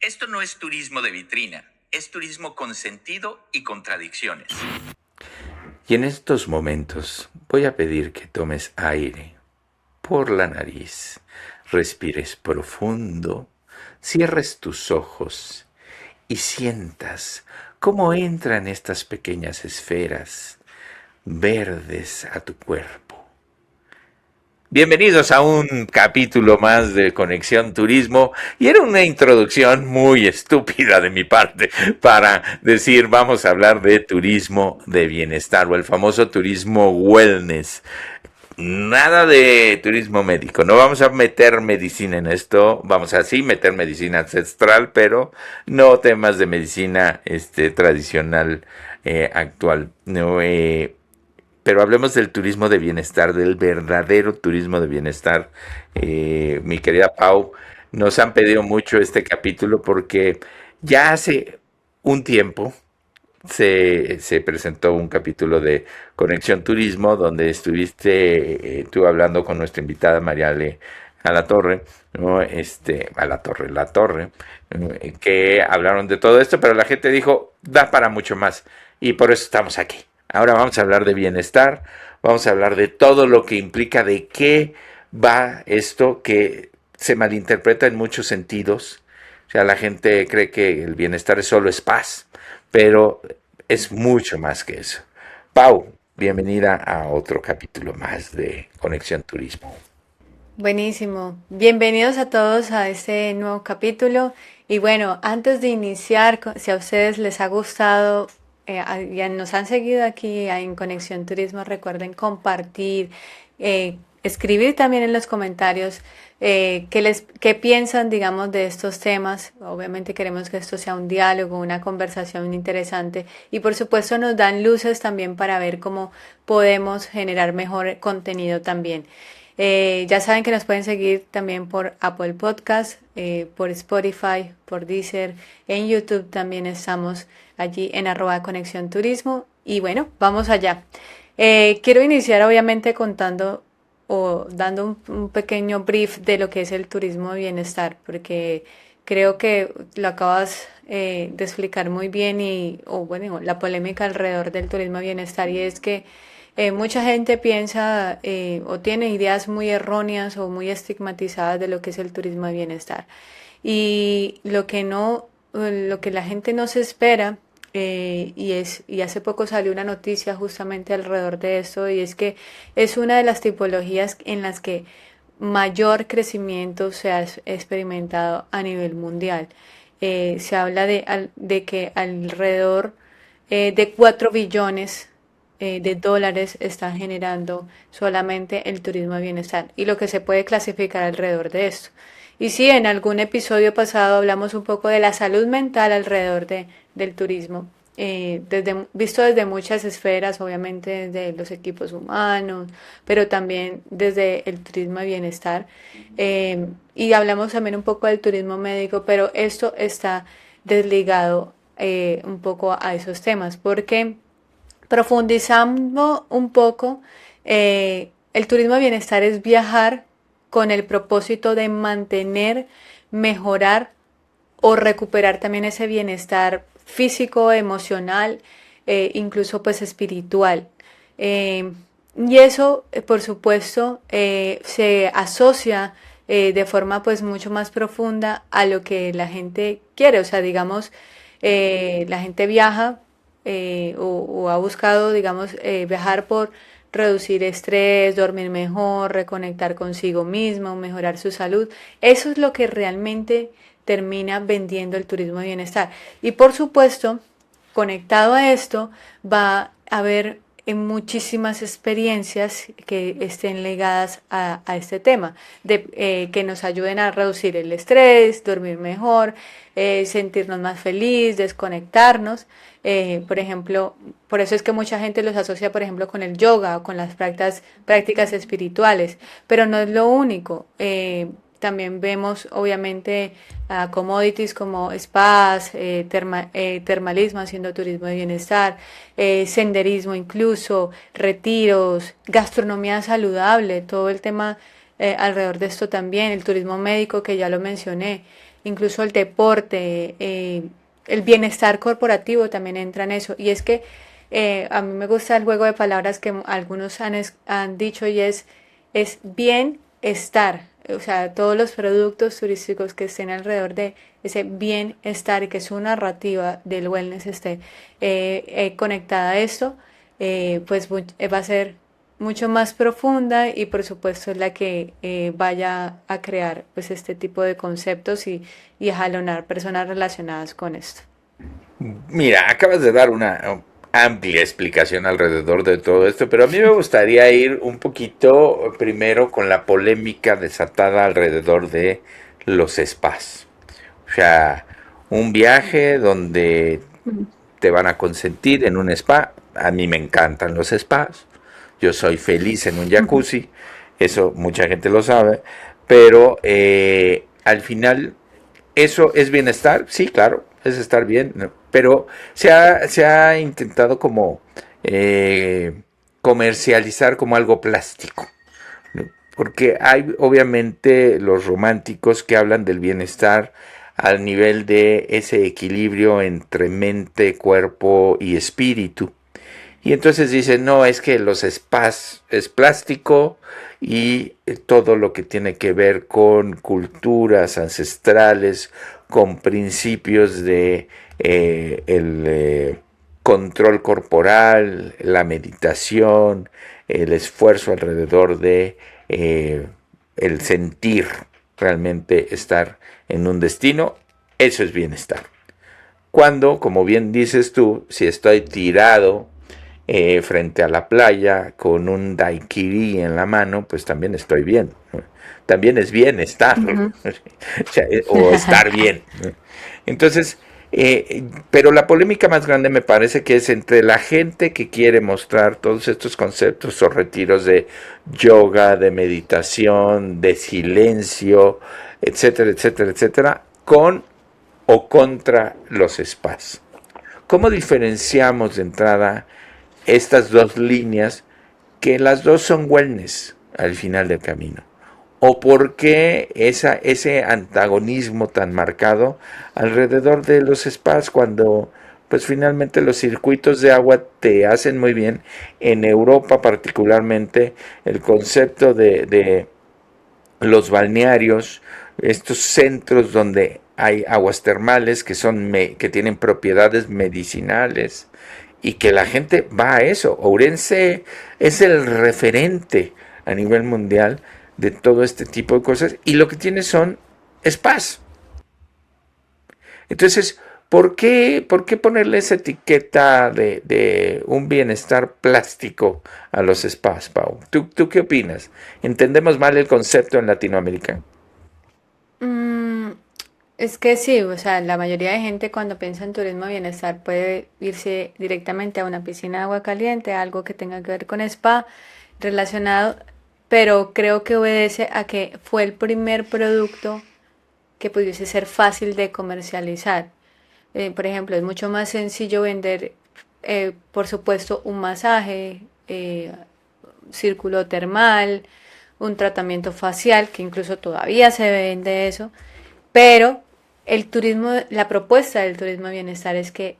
Esto no es turismo de vitrina, es turismo con sentido y contradicciones. Y en estos momentos voy a pedir que tomes aire por la nariz, respires profundo, cierres tus ojos y sientas cómo entran estas pequeñas esferas verdes a tu cuerpo. Bienvenidos a un capítulo más de Conexión Turismo, y era una introducción muy estúpida de mi parte para decir vamos a hablar de turismo de bienestar o el famoso turismo wellness. Nada de turismo médico, no vamos a meter medicina en esto, vamos a sí meter medicina ancestral, pero no temas de medicina tradicional actual. No, pero hablemos del turismo de bienestar, del verdadero turismo de bienestar. Mi querida Pau, nos han pedido mucho este capítulo porque ya hace un tiempo se presentó un capítulo de Conexión Turismo donde estuviste tú hablando con nuestra invitada Mariale a la Torre, ¿no? La Torre, que hablaron de todo esto, pero la gente dijo, da para mucho más, y por eso estamos aquí. Ahora vamos a hablar de bienestar, vamos a hablar de todo lo que implica, de qué va esto que se malinterpreta en muchos sentidos. O sea, la gente cree que el bienestar solo es paz, pero es mucho más que eso. Pau, bienvenida a otro capítulo más de Conexión Turismo. Buenísimo. Bienvenidos a todos a este nuevo capítulo. Y bueno, antes de iniciar, si a ustedes les ha gustado, ya nos han seguido aquí en Conexión Turismo, recuerden compartir, escribir también en los comentarios qué piensan, digamos, de estos temas. Obviamente queremos que esto sea un diálogo, una conversación interesante. Y por supuesto nos dan luces también para ver cómo podemos generar mejor contenido también. Ya saben que nos pueden seguir también por Apple Podcast, por Spotify, por Deezer. En YouTube también estamos allí en @Conexión Turismo. Y bueno, vamos allá. Quiero iniciar obviamente contando o dando un pequeño brief de lo que es el turismo de bienestar, porque creo que lo acabas de explicar muy bien o bueno, la polémica alrededor del turismo de bienestar, y es que mucha gente piensa o tiene ideas muy erróneas o muy estigmatizadas de lo que es el turismo de bienestar. Y lo que la gente no se espera, y hace poco salió una noticia justamente alrededor de esto, y es que es una de las tipologías en las que mayor crecimiento se ha experimentado a nivel mundial. Se habla de que alrededor de 4 billones de dólares está generando solamente el turismo de bienestar y lo que se puede clasificar alrededor de esto. Y sí, en algún episodio pasado hablamos un poco de la salud mental alrededor del turismo, visto desde muchas esferas, obviamente desde los equipos humanos, pero también desde el turismo de bienestar. Y hablamos también un poco del turismo médico, pero esto está desligado un poco a esos temas, porque profundizando un poco, el turismo de bienestar es viajar con el propósito de mantener, mejorar o recuperar también ese bienestar físico, emocional, incluso pues espiritual. Eh, y eso, por supuesto, se asocia de forma pues mucho más profunda a lo que la gente quiere. O sea, digamos, la gente viaja o ha buscado, digamos, viajar por reducir estrés, dormir mejor, reconectar consigo mismo, mejorar su salud. Eso es lo que realmente termina vendiendo el turismo de bienestar. Y por supuesto, conectado a esto, va a haber muchísimas experiencias que estén ligadas a este tema, que nos ayuden a reducir el estrés, dormir mejor, sentirnos más felices, desconectarnos. Por ejemplo, por eso es que mucha gente los asocia, por ejemplo, con el yoga o con las prácticas espirituales, pero no es lo único. También vemos, obviamente, commodities como spas, termalismo haciendo turismo de bienestar, senderismo incluso, retiros, gastronomía saludable, todo el tema alrededor de esto también, el turismo médico que ya lo mencioné. incluso el deporte, el bienestar corporativo también entra en eso. Y es que a mí me gusta el juego de palabras que algunos han dicho y es bienestar. O sea, todos los productos turísticos que estén alrededor de ese bienestar y que su narrativa del wellness esté conectada a esto, pues va a ser mucho más profunda y por supuesto es la que vaya a crear pues este tipo de conceptos y a jalonar personas relacionadas con esto. Mira, acabas de dar una amplia explicación alrededor de todo esto, pero a mí me gustaría ir un poquito primero con la polémica desatada alrededor de los spas. O sea, un viaje donde te van a consentir en un spa. A mí me encantan los spas. Yo soy feliz en un jacuzzi. Eso mucha gente lo sabe. Pero al final, ¿eso es bienestar? Sí, claro, es estar bien, ¿no? Pero se ha intentado como comercializar como algo plástico, ¿no? Porque hay obviamente los románticos que hablan del bienestar al nivel de ese equilibrio entre mente, cuerpo y espíritu. Y entonces dicen, no, es que los spas es plástico y todo lo que tiene que ver con culturas ancestrales, con principios de el control corporal, la meditación, el esfuerzo alrededor de el sentir realmente estar en un destino, eso es bienestar. Cuando, como bien dices tú, si estoy tirado frente a la playa con un daiquiri en la mano, pues también estoy bien. También es bienestar, Ujú. o sea, o estar bien. Entonces, pero la polémica más grande me parece que es entre la gente que quiere mostrar todos estos conceptos o retiros de yoga, de meditación, de silencio, etcétera, etcétera, etcétera, con o contra los spas. ¿Cómo diferenciamos de entrada estas dos líneas que las dos son wellness al final del camino? ¿O por qué ese antagonismo tan marcado alrededor de los spas cuando pues finalmente los circuitos de agua te hacen muy bien? En Europa particularmente el concepto de los balnearios, estos centros donde hay aguas termales que que tienen propiedades medicinales y que la gente va a eso. Ourense es el referente a nivel mundial de todo este tipo de cosas y lo que tiene son spas. Entonces, por qué ponerle esa etiqueta de un bienestar plástico a los spas, Pau? ¿Tú qué opinas? ¿Entendemos mal el concepto en Latinoamérica? Mm, es que sí, o sea, la mayoría de gente cuando piensa en turismo de bienestar puede irse directamente a una piscina de agua caliente, algo que tenga que ver con spa relacionado, pero creo que obedece a que fue el primer producto que pudiese ser fácil de comercializar. Por ejemplo, es mucho más sencillo vender, por supuesto, un masaje, círculo termal, un tratamiento facial, que incluso todavía se vende eso, pero el turismo, la propuesta del turismo de bienestar es que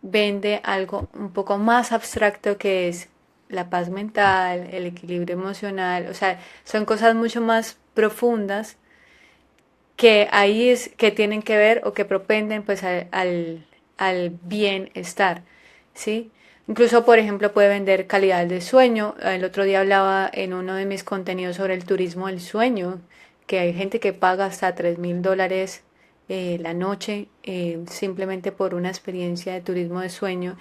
vende algo un poco más abstracto que es la paz mental, el equilibrio emocional, o sea, son cosas mucho más profundas que ahí es que tienen que ver o que propenden pues al bienestar, ¿sí? Incluso, por ejemplo, puede vender calidad de sueño. El otro día hablaba en uno de mis contenidos sobre el turismo del sueño, que hay gente que paga hasta $3.000 la noche simplemente por una experiencia de turismo de sueño,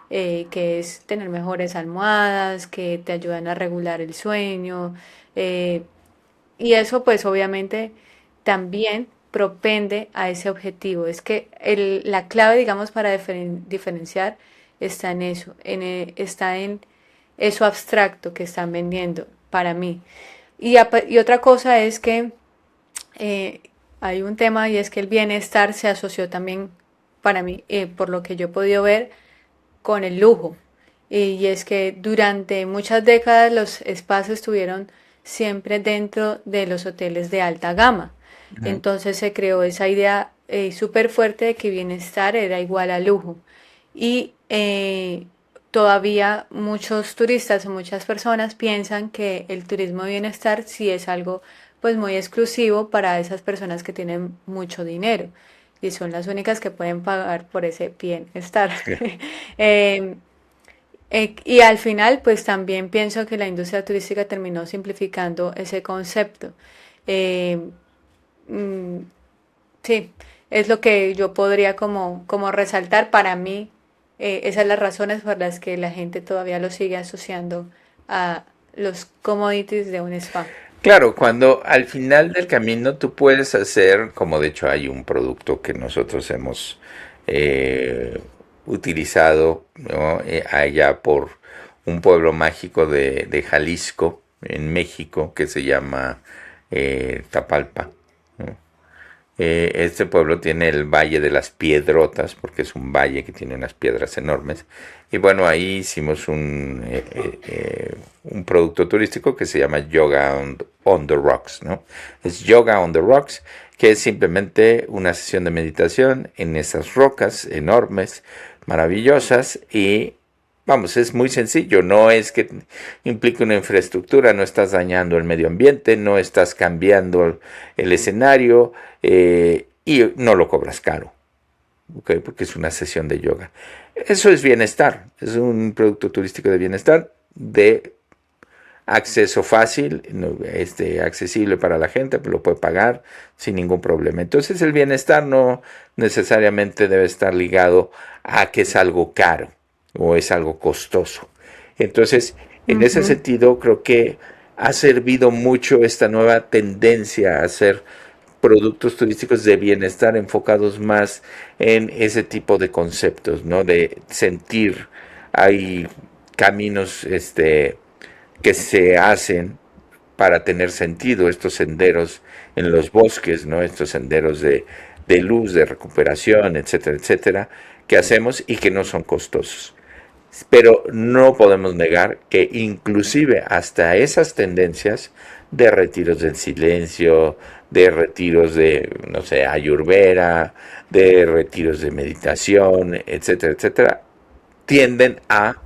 que es tener mejores almohadas, que te ayudan a regular el sueño, eh, y eso pues obviamente también propende a ese objetivo. Es que la clave, digamos, para diferenciar está en eso, está en eso abstracto que están vendiendo para mí. Y otra cosa es que eh, hay un tema y es que el bienestar se asoció también para mí, por lo que yo he podido ver, con el lujo. Y es que durante muchas décadas los espacios estuvieron siempre dentro de los hoteles de alta gama. Ujú. Entonces se creó esa idea súper fuerte de que bienestar era igual a lujo. Y todavía muchos turistas o muchas personas piensan que el turismo de bienestar sí es algo pues muy exclusivo para esas personas que tienen mucho dinero y son las únicas que pueden pagar por ese bienestar. Eh, y al final, pues también pienso que la industria turística terminó simplificando ese concepto. Eh, mm, sí, es lo que yo podría como resaltar para mí. Esas son las razones por las que la gente todavía lo sigue asociando a los commodities de un spa. Claro, cuando al final del camino tú puedes hacer, como de hecho hay un producto que nosotros hemos eh, utilizado, ¿no? Allá por un pueblo mágico de Jalisco, en México, que se llama Tapalpa, ¿no? Este pueblo tiene el Valle de las Piedrotas, porque es un valle que tiene unas piedras enormes. Y bueno, ahí hicimos un producto turístico que se llama on the Rocks, ¿no? Es Yoga on the Rocks, que es simplemente una sesión de meditación en esas rocas enormes, maravillosas, y vamos, es muy sencillo, no es que implique una infraestructura, no estás dañando el medio ambiente, no estás cambiando el escenario, y no lo cobras caro, ¿okay? Porque es una sesión de yoga. Eso es bienestar, es un producto turístico de bienestar, de acceso fácil, accesible para la gente, pues lo puede pagar sin ningún problema. Entonces el bienestar no necesariamente debe estar ligado a que es algo caro o es algo costoso. Entonces, en ese Ujú. sentido, creo que ha servido mucho esta nueva tendencia a hacer productos turísticos de bienestar enfocados más en ese tipo de conceptos, ¿no? De sentir, hay caminos que se hacen para tener sentido, estos senderos en los bosques, ¿no? Estos senderos de luz, de recuperación, etcétera, etcétera, que hacemos y que no son costosos. Pero no podemos negar que inclusive hasta esas tendencias de retiros del silencio, de retiros de, no sé, ayurveda, de retiros de meditación, etcétera, etcétera, tienden a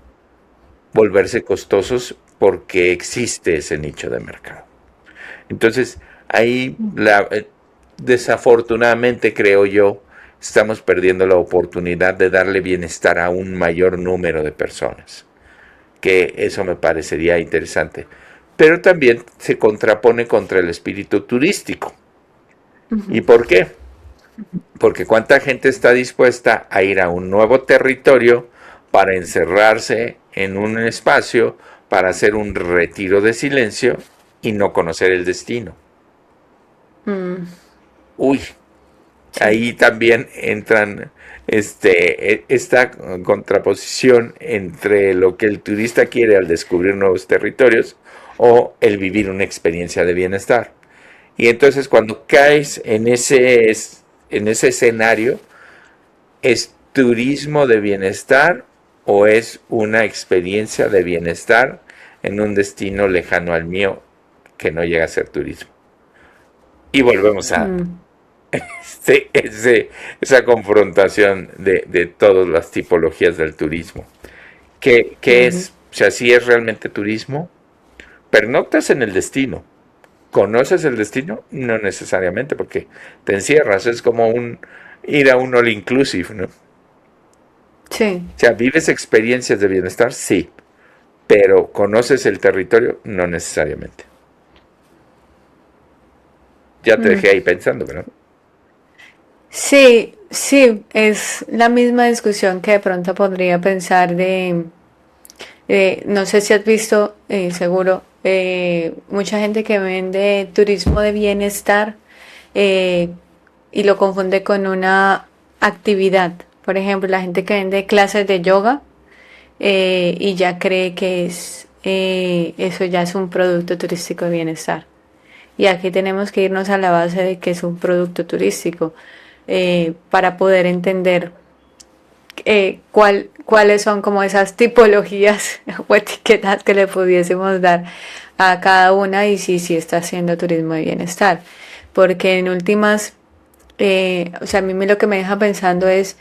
volverse costosos porque existe ese nicho de mercado. Entonces, ahí desafortunadamente creo yo, estamos perdiendo la oportunidad de darle bienestar a un mayor número de personas, que eso me parecería interesante. Pero también se contrapone contra el espíritu turístico. ¿Y Ujú. por qué? Porque cuánta gente está dispuesta a ir a un nuevo territorio para encerrarse en un espacio, para hacer un retiro de silencio y no conocer el destino. Mm, Uy, sí. ahí también entran esta contraposición entre lo que el turista quiere al descubrir nuevos territorios o el vivir una experiencia de bienestar. Y entonces cuando caes en ese escenario, ¿es turismo de bienestar o es una experiencia de bienestar en un destino lejano al mío que no llega a ser turismo? Y volvemos a Mm, esa confrontación de todas las tipologías del turismo. ¿Qué ujú. es? O sea, si es realmente turismo, pernoctas en el destino. ¿Conoces el destino? No necesariamente, porque te encierras. Es como ir a un all inclusive, ¿no? O Sí. sea, ¿vives experiencias de bienestar? Sí. Pero ¿conoces el territorio? No necesariamente. Ya te Mm. dejé ahí pensando, ¿verdad? Sí, sí, es la misma discusión que de pronto podría pensar no sé si has visto, seguro, mucha gente que vende turismo de bienestar eh, y lo confunde con una actividad. Por ejemplo, la gente que vende clases de yoga y ya cree que eso ya es un producto turístico de bienestar. Y aquí tenemos que irnos a la base de que es un producto turístico para poder entender cuáles son como esas tipologías o etiquetas que le pudiésemos dar a cada una y si está haciendo turismo de bienestar. porque en últimas, o sea, a mí lo que me deja pensando es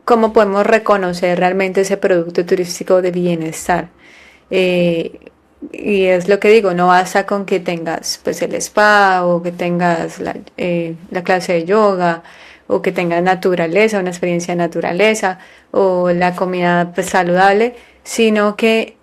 cómo podemos reconocer realmente ese producto turístico de bienestar. Eh, y es lo que digo, no basta con que tengas pues el spa o que tengas la clase de yoga o que tengas naturaleza, una experiencia de naturaleza o la comida pues saludable, sino que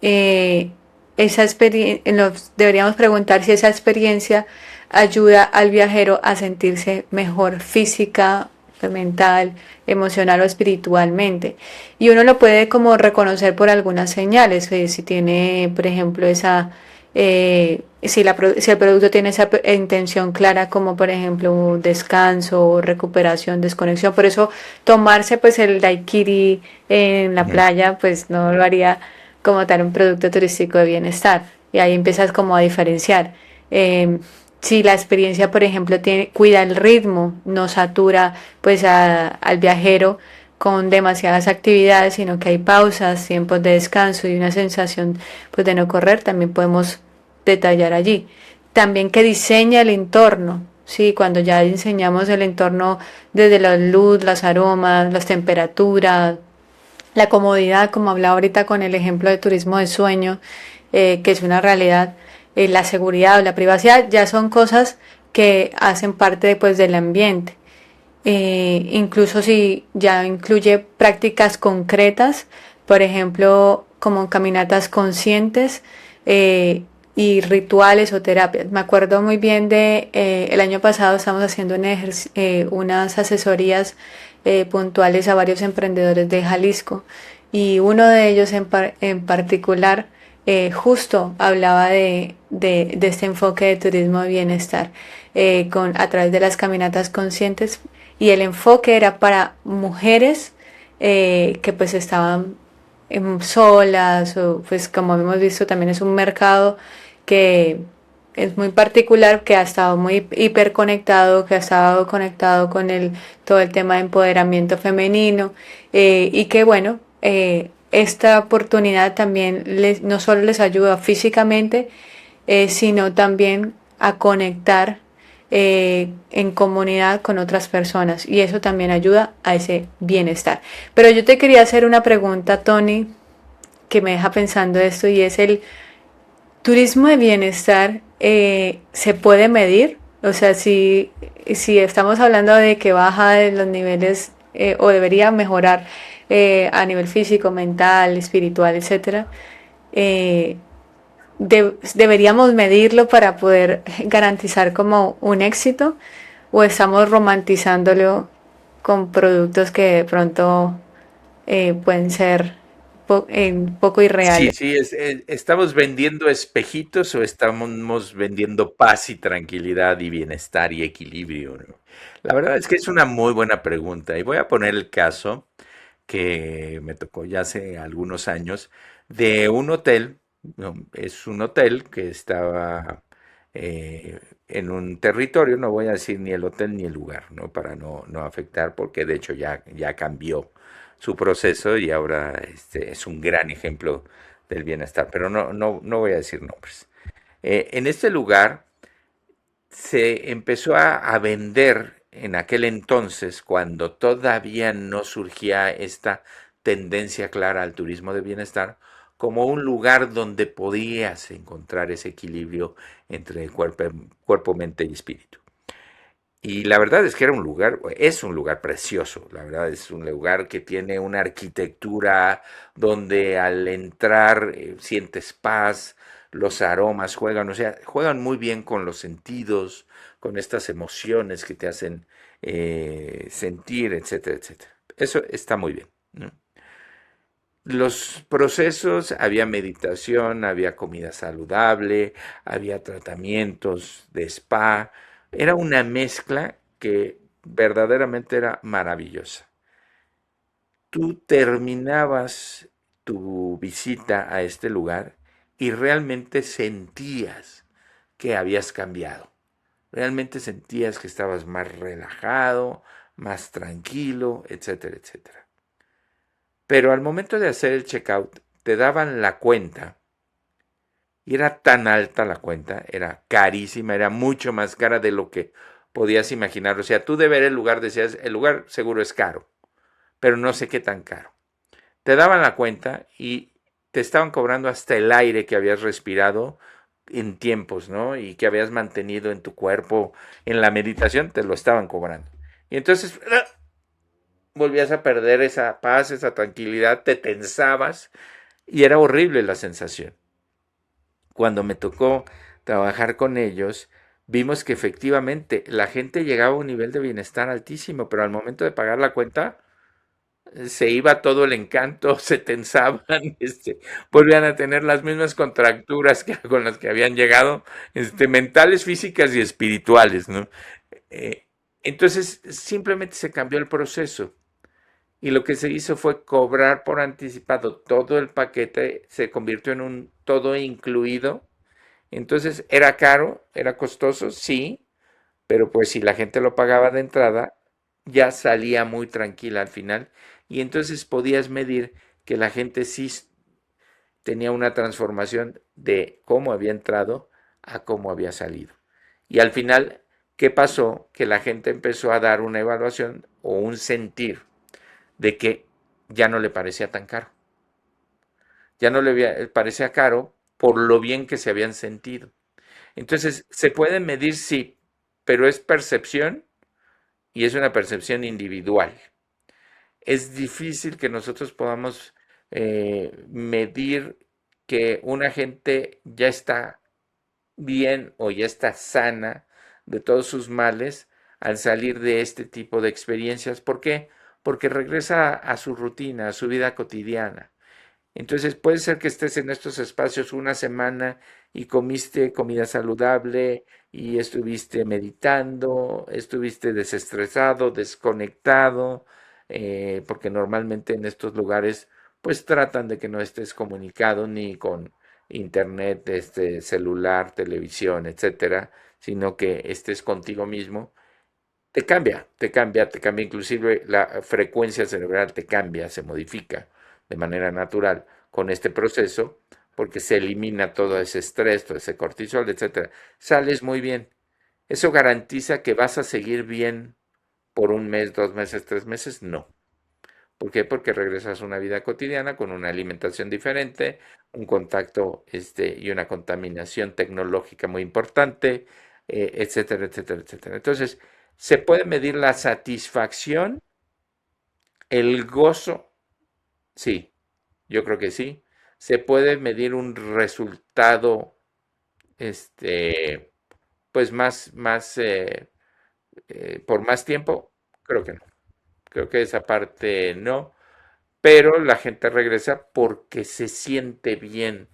esa experiencia, deberíamos preguntar si esa experiencia ayuda al viajero a sentirse mejor física, mental, emocional o espiritualmente. Y uno lo puede como reconocer por algunas señales, si tiene, por ejemplo, si el producto tiene esa intención clara como por ejemplo descanso, recuperación, desconexión. Por eso tomarse pues el daiquiri en la Ujú. playa pues no lo haría como tal un producto turístico de bienestar. Y ahí empiezas como a diferenciar. Eh, si la experiencia, por ejemplo, cuida el ritmo, no satura pues al viajero con demasiadas actividades, sino que hay pausas, tiempos de descanso y una sensación pues de no correr, también podemos detallar allí. También que diseña el entorno, sí, cuando ya diseñamos el entorno desde la luz, los aromas, las temperaturas, la comodidad, como hablaba ahorita con el ejemplo de turismo de sueño, que es una realidad, la seguridad o la privacidad, ya son cosas que hacen parte pues, del ambiente. Incluso si ya incluye prácticas concretas, por ejemplo, como caminatas conscientes y rituales o terapias. Me acuerdo muy bien de el año pasado estamos haciendo unas asesorías puntuales a varios emprendedores de Jalisco y uno de ellos en particular justo hablaba de este enfoque de turismo de bienestar a través de las caminatas conscientes y el enfoque era para mujeres que pues estaban solas o pues como hemos visto también es un mercado que es muy particular, que ha estado muy hiperconectado, que ha estado conectado con todo el tema de empoderamiento femenino y que bueno, esta oportunidad también no solo les ayuda físicamente, sino también a conectar en comunidad con otras personas y eso también ayuda a ese bienestar. Pero yo te quería hacer una pregunta, Tony, que me deja pensando esto y es el turismo de bienestar, ¿se puede medir? O sea, si estamos hablando de que baja de los niveles o debería mejorar a nivel físico, mental, espiritual, etcétera, eh, deberíamos medirlo para poder garantizar como un éxito o estamos romantizándolo con productos que de pronto pueden ser poco irreales. Sí, sí, ¿estamos vendiendo espejitos o estamos vendiendo paz y tranquilidad y bienestar y equilibrio, ¿no? La verdad es que es una muy buena pregunta y voy a poner el caso que me tocó ya hace algunos años de un hotel, ¿no? Es un hotel que estaba en un territorio, no voy a decir ni el hotel ni el lugar, ¿no? Para no afectar, porque de hecho ya cambió su proceso y ahora es un gran ejemplo del bienestar, pero no voy a decir nombres. En este lugar se empezó a vender en aquel entonces, cuando todavía no surgía esta tendencia clara al turismo de bienestar, como un lugar donde podías encontrar ese equilibrio entre cuerpo, mente y espíritu. Y la verdad es que es un lugar precioso, la verdad es un lugar que tiene una arquitectura donde al entrar sientes paz, los aromas juegan, o sea, juegan muy bien con los sentidos, con estas emociones que te hacen sentir, etcétera, etcétera. Eso está muy bien, ¿no? Los procesos, había meditación, había comida saludable, había tratamientos de spa, era una mezcla que verdaderamente era maravillosa. Tú terminabas tu visita a este lugar y realmente sentías que habías cambiado. Realmente sentías que estabas más relajado, más tranquilo, etcétera, etcétera. Pero al momento de hacer el checkout, te daban la cuenta y era tan alta la cuenta, era carísima, era mucho más cara de lo que podías imaginar. O sea, tú de ver el lugar decías, el lugar seguro es caro, pero no sé qué tan caro. Te daban la cuenta y te estaban cobrando hasta el aire que habías respirado en tiempos, ¿no? Y que habías mantenido en tu cuerpo en la meditación, te lo estaban cobrando. Y entonces volvías a perder esa paz, esa tranquilidad, te tensabas y era horrible la sensación. Cuando me tocó trabajar con ellos, vimos que efectivamente la gente llegaba a un nivel de bienestar altísimo, pero al momento de pagar la cuenta se iba todo el encanto, se tensaban, volvían a tener las mismas contracturas que con las que habían llegado, mentales, físicas y espirituales, ¿no? Eh, entonces simplemente se cambió el proceso y lo que se hizo fue cobrar por anticipado todo el paquete, se convirtió en un todo incluido. Entonces era caro, era costoso, sí, pero pues si la gente lo pagaba de entrada, ya salía muy tranquila al final y entonces podías medir que la gente sí tenía una transformación de cómo había entrado a cómo había salido. Y al final, ¿qué pasó? Que la gente empezó a dar una evaluación o un sentir de que ya no le parecía tan caro. Ya no le parecía caro por lo bien que se habían sentido. Entonces, se puede medir, sí, pero es percepción y es una percepción individual. Es difícil que nosotros podamos medir que una gente ya está bien o ya está sana de todos sus males al salir de este tipo de experiencias. ¿Por qué? Porque regresa a su rutina, a su vida cotidiana. Entonces puede ser que estés en estos espacios una semana y comiste comida saludable y estuviste meditando, estuviste desestresado, desconectado, porque normalmente en estos lugares pues tratan de que no estés comunicado ni con internet, celular, televisión, etcétera, sino que estés contigo mismo. Te cambia, inclusive la frecuencia cerebral te cambia, se modifica de manera natural con este proceso, porque se elimina todo ese estrés, todo ese cortisol, etcétera. Sales muy bien. ¿Eso garantiza que vas a seguir bien por un mes, 2 meses, 3 meses? No. ¿Por qué? Porque regresas a una vida cotidiana con una alimentación diferente, un contacto y una contaminación tecnológica muy importante, etcétera, etcétera, etcétera. Entonces, se puede medir la satisfacción, el gozo, sí, yo creo que sí. Se puede medir un resultado, este, pues por más tiempo, creo que no. Creo que esa parte no, pero la gente regresa porque se siente bien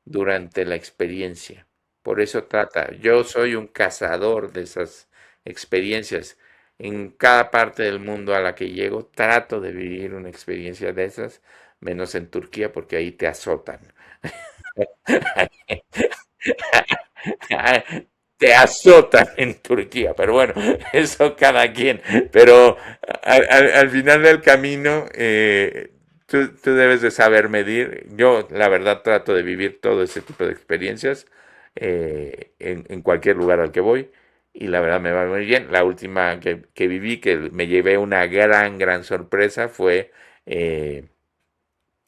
durante la experiencia. Por eso trata. Yo soy un cazador de esas experiencias. En cada parte del mundo a la que llego, trato de vivir una experiencia de esas, menos en Turquía porque ahí te azotan. Te azotan en Turquía, pero bueno, eso cada quien. Pero al final del camino, tú debes de saber medir. Yo, la verdad, trato de vivir todo ese tipo de experiencias en cualquier lugar al que voy. Y la verdad me va muy bien. La última que viví, que me llevé una gran sorpresa, fue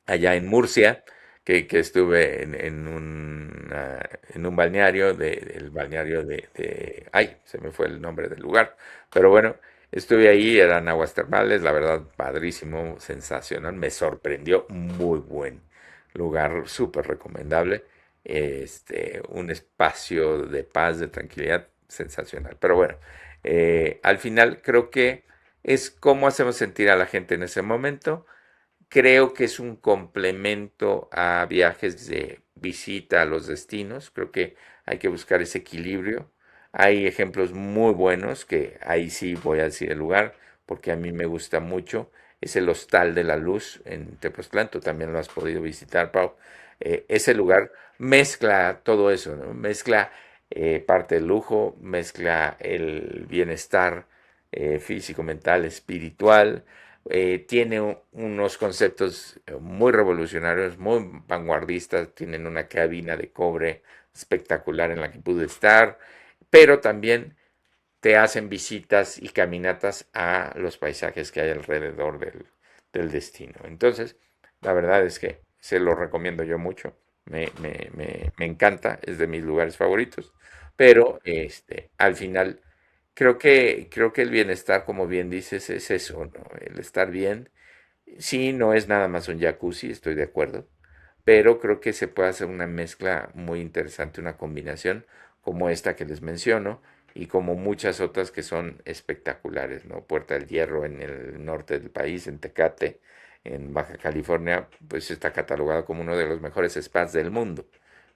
allá en Murcia, que estuve en un balneario, el balneario ay, se me fue el nombre del lugar, pero bueno, estuve ahí, eran aguas termales, la verdad, padrísimo, sensacional, me sorprendió, muy buen lugar, súper recomendable, un espacio de paz, de tranquilidad, sensacional, pero bueno, al final creo que es cómo hacemos sentir a la gente en ese momento. Creo que es un complemento a viajes de visita a los destinos. Creo que hay que buscar ese equilibrio. Hay ejemplos muy buenos que ahí sí voy a decir el lugar porque a mí me gusta mucho. Es el Hostal de la Luz en Tepoztlán. Tú también lo has podido visitar, Pau. Ese lugar mezcla todo eso, ¿no? Mezcla parte del lujo, mezcla el bienestar físico, mental, espiritual, tiene unos conceptos muy revolucionarios, muy vanguardistas, tienen una cabina de cobre espectacular en la que pude estar, pero también te hacen visitas y caminatas a los paisajes que hay alrededor del destino. Entonces, la verdad es que se lo recomiendo yo mucho. Me encanta, es de mis lugares favoritos. Pero al final creo que el bienestar, como bien dices, es eso, ¿no? El estar bien. Sí, no es nada más un jacuzzi, estoy de acuerdo, pero creo que se puede hacer una mezcla muy interesante, una combinación como esta que les menciono y como muchas otras que son espectaculares, ¿no? Puerta del Hierro en el norte del país, en Tecate, en Baja California, pues está catalogado como uno de los mejores spas del mundo,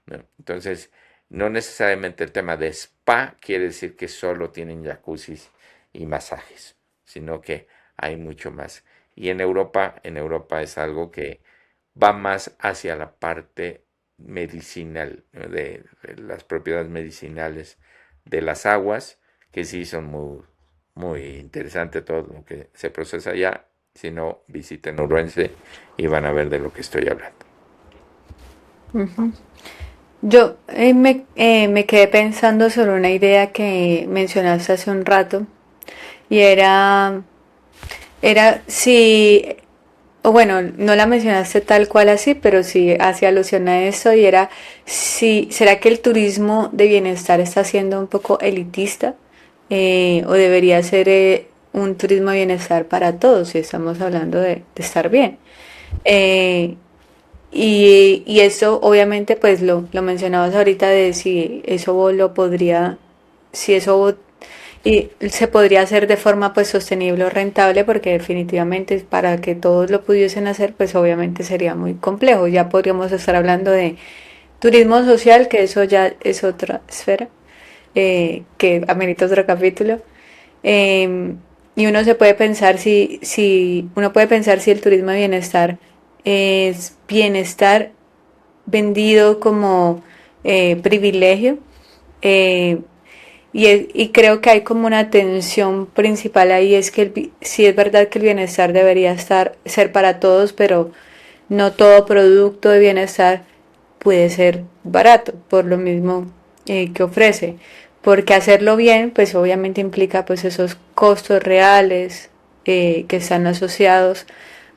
¿no? Entonces, no necesariamente el tema de spa quiere decir que solo tienen jacuzzis y masajes, sino que hay mucho más. Y en Europa es algo que va más hacia la parte medicinal, ¿no? De las propiedades medicinales de las aguas, que sí son muy, muy interesante todo lo que se procesa allá. Si no, visiten Uruense y van a ver de lo que estoy hablando. Ujú. Yo me quedé pensando sobre una idea que mencionaste hace un rato y era si, o bueno, no la mencionaste tal cual así, pero sí hacía alusión a eso y era si, ¿será que el turismo de bienestar está siendo un poco elitista? ¿O debería ser un turismo de bienestar para todos si estamos hablando de estar bien? Eh, y eso obviamente pues lo mencionabas ahorita de si eso lo podría, si eso y se podría hacer de forma pues sostenible o rentable porque definitivamente para que todos lo pudiesen hacer pues obviamente sería muy complejo. Ya podríamos estar hablando de turismo social, que eso ya es otra esfera, que amerita otro capítulo. Eh, y uno se puede pensar uno puede pensar si el turismo de bienestar es bienestar vendido como privilegio. eh, y creo que hay como una tensión principal ahí, es que sí es verdad que el bienestar debería ser para todos, pero no todo producto de bienestar puede ser barato, por lo mismo que ofrece. Porque hacerlo bien, pues obviamente implica pues esos costos reales que están asociados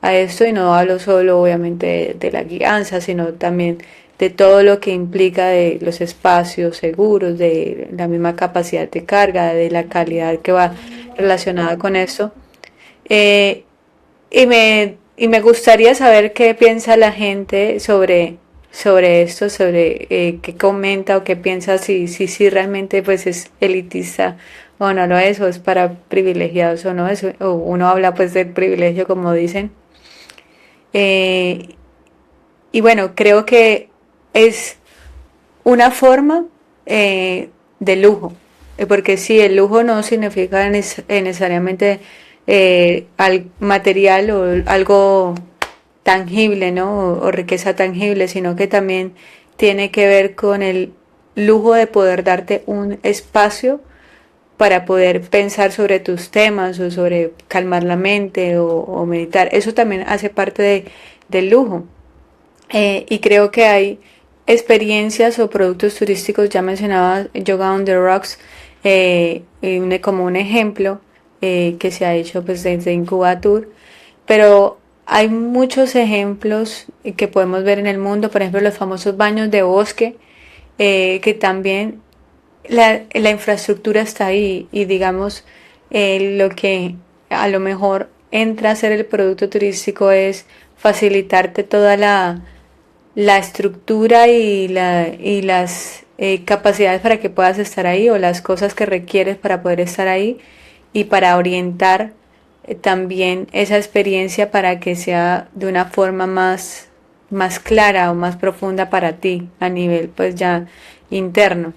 a esto, y no hablo solo obviamente de la guianza, sino también de todo lo que implica de los espacios seguros, de la misma capacidad de carga, de la calidad que va relacionada con esto. Eh, y me gustaría saber qué piensa la gente sobre esto, sobre qué comenta o qué piensa, si realmente pues es elitista o no lo es, o es para privilegiados o no es, o uno habla pues del privilegio como dicen. Eh, y bueno, creo que es una forma de lujo, porque sí, el lujo no significa necesariamente al material o algo tangible, ¿no? O riqueza tangible, sino que también tiene que ver con el lujo de poder darte un espacio para poder pensar sobre tus temas o sobre calmar la mente o meditar. Eso también hace parte del lujo. Y creo que hay experiencias o productos turísticos, ya mencionaba Yoga on the Rocks, como un ejemplo que se ha hecho pues desde Incubatur, pero hay muchos ejemplos que podemos ver en el mundo, por ejemplo los famosos baños de bosque, que también la infraestructura está ahí y digamos lo que a lo mejor entra a ser el producto turístico es facilitarte toda la estructura y las capacidades para que puedas estar ahí o las cosas que requieres para poder estar ahí y para orientar también esa experiencia para que sea de una forma más clara o más profunda para ti a nivel pues ya interno.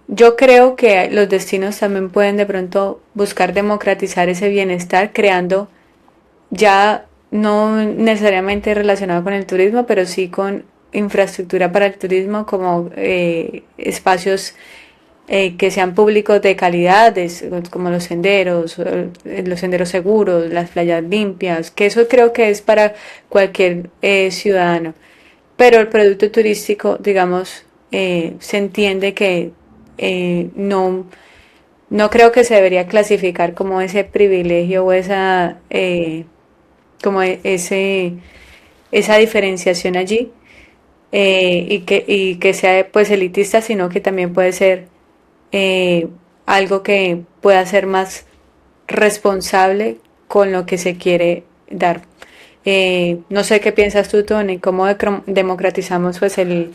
Yo creo que los destinos también pueden de pronto buscar democratizar ese bienestar creando ya no necesariamente relacionado con el turismo, pero sí con infraestructura para el turismo como espacios que sean públicos de calidad, como los senderos seguros, las playas limpias, que eso creo que es para cualquier ciudadano. Pero el producto turístico, digamos, se entiende que no. no creo que se debería clasificar como ese privilegio o esa, como esa diferenciación allí, y que sea pues elitista, sino que también puede ser eh, algo que pueda ser más responsable con lo que se quiere dar. No sé qué piensas tú, Tony, cómo democratizamos pues el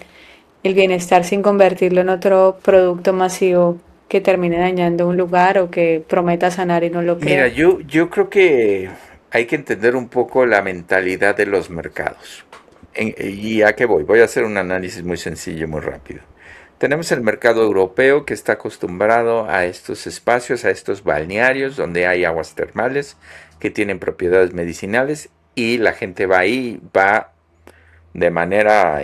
bienestar sin convertirlo en otro producto masivo que termine dañando un lugar o que prometa sanar y no lo Mira, crea. yo creo que hay que entender un poco la mentalidad de los mercados. ¿Y a qué voy? Voy a hacer un análisis muy sencillo, muy rápido. Tenemos el mercado europeo que está acostumbrado a estos espacios, a estos balnearios donde hay aguas termales que tienen propiedades medicinales y la gente va ahí, va de manera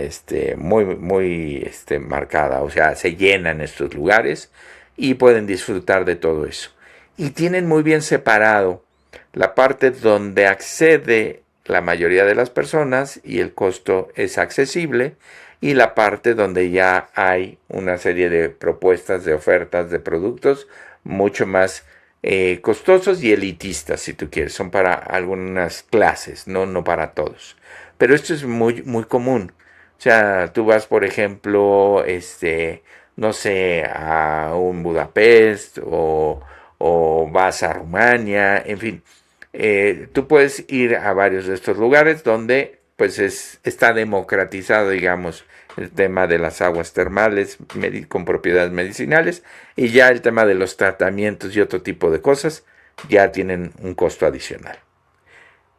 muy marcada, o sea, se llenan estos lugares y pueden disfrutar de todo eso. Y tienen muy bien separado la parte donde accede la mayoría de las personas y el costo es accesible, y la parte donde ya hay una serie de propuestas, de ofertas, de productos mucho más costosos y elitistas, si tú quieres. Son para algunas clases, no para todos. Pero esto es muy común. O sea, tú vas, por ejemplo, no sé, a un Budapest o vas a Rumania, en fin. Tú puedes ir a varios de estos lugares donde pues está democratizado, digamos, el tema de las aguas termales con propiedades medicinales, y ya el tema de los tratamientos y otro tipo de cosas ya tienen un costo adicional.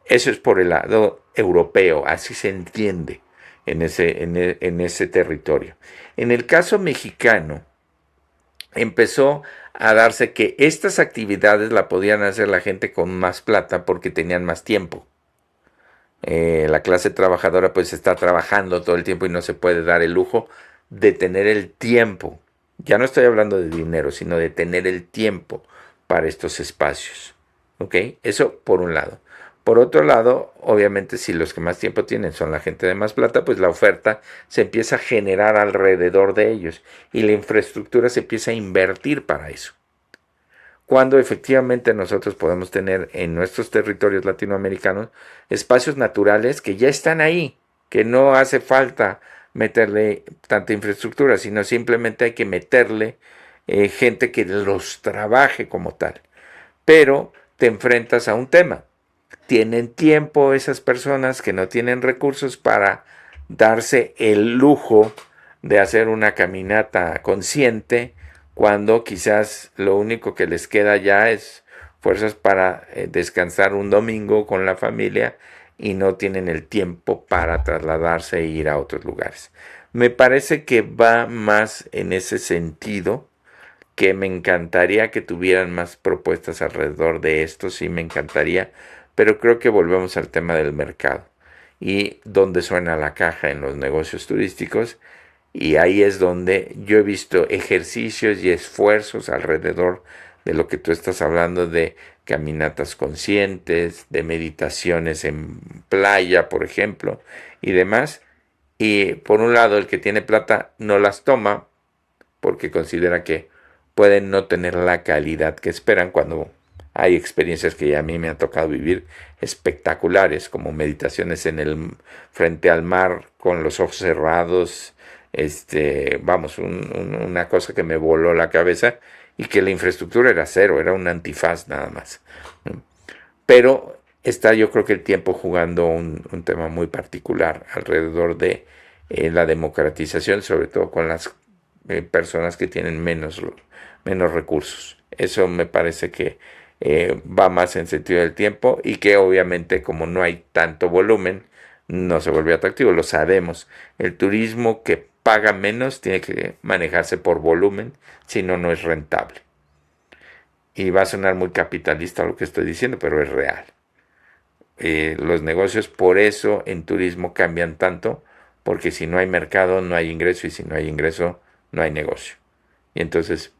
Eso es por el lado europeo, así se entiende en ese territorio. En el caso mexicano, empezó a darse que estas actividades la podían hacer la gente con más plata porque tenían más tiempo. La clase trabajadora pues está trabajando todo el tiempo y no se puede dar el lujo de tener el tiempo. Ya no estoy hablando de dinero, sino de tener el tiempo para estos espacios. ¿Ok? Eso por un lado. Por otro lado, obviamente si los que más tiempo tienen son la gente de más plata, pues la oferta se empieza a generar alrededor de ellos y la infraestructura se empieza a invertir para eso. Cuando efectivamente nosotros podemos tener en nuestros territorios latinoamericanos espacios naturales que ya están ahí, que no hace falta meterle tanta infraestructura, sino simplemente hay que meterle gente que los trabaje como tal. Pero te enfrentas a un tema. ¿Tienen tiempo esas personas que no tienen recursos para darse el lujo de hacer una caminata consciente, cuando quizás lo único que les queda ya es fuerzas para descansar un domingo con la familia y no tienen el tiempo para trasladarse e ir a otros lugares? Me parece que va más en ese sentido, que me encantaría que tuvieran más propuestas alrededor de esto, sí me encantaría, pero creo que volvemos al tema del mercado y donde suena la caja en los negocios turísticos, y ahí es donde yo he visto ejercicios y esfuerzos alrededor de lo que tú estás hablando, de caminatas conscientes, de meditaciones en playa, por ejemplo, y demás. Y por un lado, el que tiene plata no las toma porque considera que pueden no tener la calidad que esperan, cuando hay experiencias que a mí me ha tocado vivir espectaculares, como meditaciones frente al mar con los ojos cerrados, vamos, una cosa que me voló la cabeza, y que la infraestructura era cero, era un antifaz nada más. Pero está, yo creo que el tiempo jugando un tema muy particular alrededor de la democratización, sobre todo con las personas que tienen menos recursos. Eso me parece que va más en sentido del tiempo, y que obviamente como no hay tanto volumen, no se vuelve atractivo. Lo sabemos. El turismo que paga menos tiene que manejarse por volumen, si no, no es rentable. Y va a sonar muy capitalista lo que estoy diciendo, pero es real. Los negocios por eso en turismo cambian tanto, porque si no hay mercado no hay ingreso, y si no hay ingreso no hay negocio. Y entonces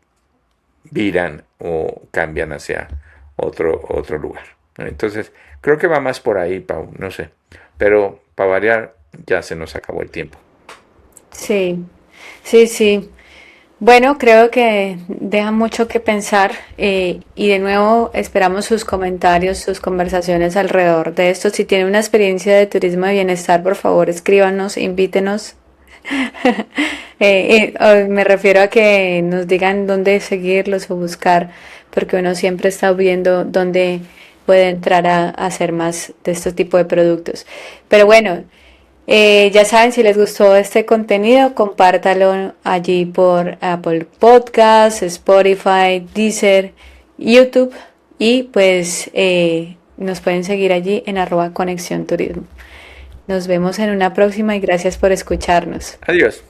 viran o cambian hacia otro lugar. Entonces, creo que va más por ahí, Pau, no sé. Pero para variar, ya se nos acabó el tiempo. Sí, sí, sí. Bueno, creo que deja mucho que pensar y de nuevo esperamos sus comentarios, sus conversaciones alrededor de esto. Si tienen una experiencia de turismo de bienestar, por favor escríbanos, invítenos. Me refiero a que nos digan dónde seguirlos o buscar, porque uno siempre está viendo dónde puede entrar a hacer más de este tipo de productos. Pero bueno, ya saben, si les gustó este contenido, compártalo allí por Apple Podcasts, Spotify, Deezer, YouTube y pues nos pueden seguir allí en @conexión turismo. Nos vemos en una próxima y gracias por escucharnos. Adiós.